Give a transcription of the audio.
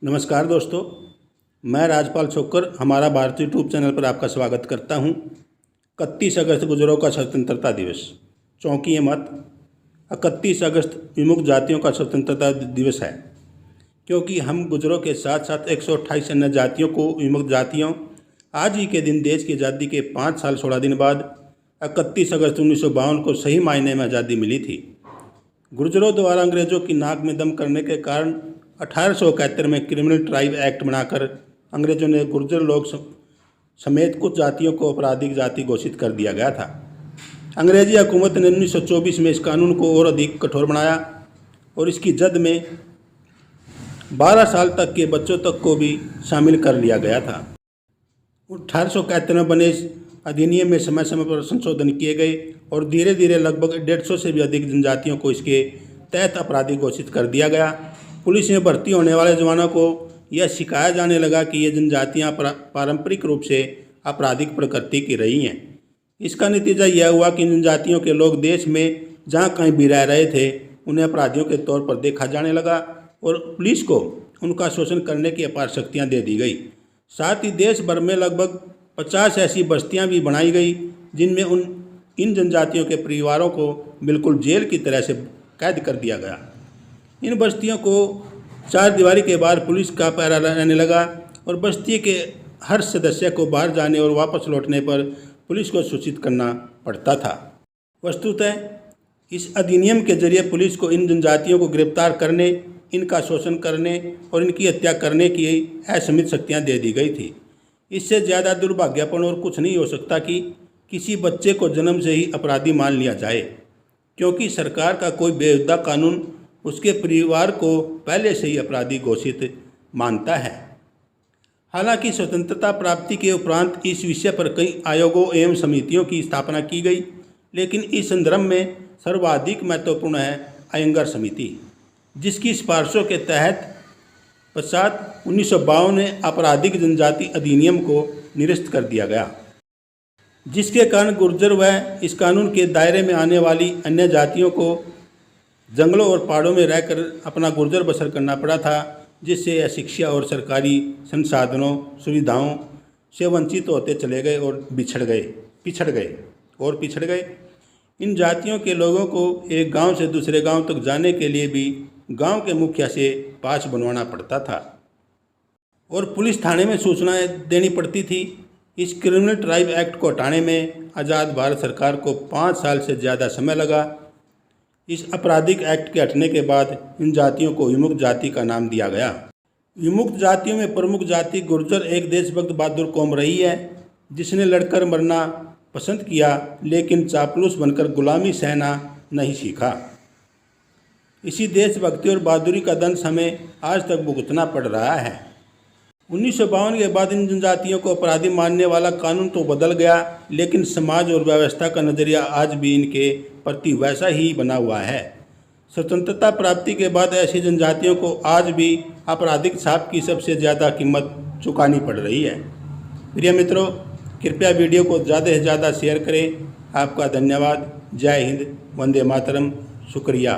नमस्कार दोस्तों, मैं राजपाल छोकर हमारा भारतीय यूट्यूब चैनल पर आपका स्वागत करता हूं। 31 अगस्त गुजरों का स्वतंत्रता दिवस। चौंकिए मत, 31 अगस्त विमुक्त जातियों का स्वतंत्रता दिवस है, क्योंकि हम गुजरों के साथ साथ 128 अन्य जातियों को विमुक्त जातियों आज ही के दिन देश की आज़ादी के 5 साल 16 दिन बाद 31 अगस्त 1952 को सही मायने में आज़ादी मिली थी। गुर्जरों द्वारा अंग्रेजों की नाक में दम करने के कारण 1871 में क्रिमिनल ट्राइब एक्ट बनाकर अंग्रेजों ने गुर्जर लोग समेत कुछ जातियों को आपराधिक जाति घोषित कर दिया गया था। अंग्रेजी हुकूमत ने 1924 में इस कानून को और अधिक कठोर बनाया और इसकी जद में 12 साल तक के बच्चों तक को भी शामिल कर लिया गया था। 1871 में बने इस अधिनियम में समय समय पर संशोधन किए गए और धीरे धीरे लगभग 150 से भी अधिक जनजातियों को इसके तहत अपराधिक घोषित कर दिया गया। पुलिस में भर्ती होने वाले जवानों को यह सिखाया जाने लगा कि ये जनजातियाँ पारंपरिक रूप से आपराधिक प्रकृति की रही हैं। इसका नतीजा यह हुआ कि जनजातियों के लोग देश में जहाँ कहीं भी रह रहे थे उन्हें अपराधियों के तौर पर देखा जाने लगा और पुलिस को उनका शोषण करने की अपार शक्तियाँ दे दी गई। साथ ही देश भर में लगभग 50 ऐसी बस्तियाँ भी बनाई गई जिनमें इन जनजातियों के परिवारों को बिल्कुल जेल की तरह से कैद कर दिया गया। इन बस्तियों को चार दीवारी के बाहर पुलिस का पहरा रहने लगा और बस्ती के हर सदस्य को बाहर जाने और वापस लौटने पर पुलिस को सूचित करना पड़ता था। वस्तुतः इस अधिनियम के जरिए पुलिस को इन जनजातियों को गिरफ्तार करने, इनका शोषण करने और इनकी हत्या करने की असीमित शक्तियाँ दे दी गई थी। इससे ज़्यादा दुर्भाग्यपूर्ण और कुछ नहीं हो सकता कि किसी बच्चे को जन्म से ही अपराधी मान लिया जाए, क्योंकि सरकार का कोई बेहुदा कानून उसके परिवार को पहले से ही अपराधी घोषित मानता है। हालांकि स्वतंत्रता प्राप्ति के उपरांत इस विषय पर कई आयोगों एवं समितियों की स्थापना की गई, लेकिन इस संदर्भ में सर्वाधिक महत्वपूर्ण है अयंगर समिति, जिसकी सिफारिशों के तहत पश्चात 1952 में आपराधिक जनजाति अधिनियम को निरस्त कर दिया गया, जिसके कारण गुर्जर व इस कानून के दायरे में आने वाली अन्य जातियों को जंगलों और पहाड़ों में रहकर अपना गुर्जर बसर करना पड़ा था, जिससे यह शिक्षा और सरकारी संसाधनों सुविधाओं से वंचित होते चले गए और पिछड़ गए। इन जातियों के लोगों को एक गांव से दूसरे गांव तक जाने के लिए भी गांव के मुखिया से पास बनवाना पड़ता था और पुलिस थाने में सूचनाएं देनी पड़ती थी। इस क्रिमिनल ट्राइब एक्ट को हटाने में आज़ाद भारत सरकार को 5 साल से ज़्यादा समय लगा। इस आपराधिक एक्ट के हटने के बाद इन जातियों को विमुक्त जाति का नाम दिया गया। विमुक्त जातियों में प्रमुख जाति गुर्जर एक देशभक्त बहादुर कौम रही है, जिसने लड़कर मरना पसंद किया लेकिन चापलूस बनकर गुलामी सहना नहीं सीखा। इसी देशभक्ति और बहादुरी का दंश हमें आज तक भुगतना पड़ रहा है। 1952 के बाद इन जनजातियों को अपराधी मानने वाला कानून तो बदल गया, लेकिन समाज और व्यवस्था का नज़रिया आज भी इनके प्रति वैसा ही बना हुआ है। स्वतंत्रता प्राप्ति के बाद ऐसी जनजातियों को आज भी आपराधिक छाप की सबसे ज़्यादा कीमत चुकानी पड़ रही है। प्रिय मित्रों, कृपया वीडियो को ज़्यादा से ज़्यादा शेयर करें। आपका धन्यवाद। जय हिंद, वंदे मातरम। शुक्रिया।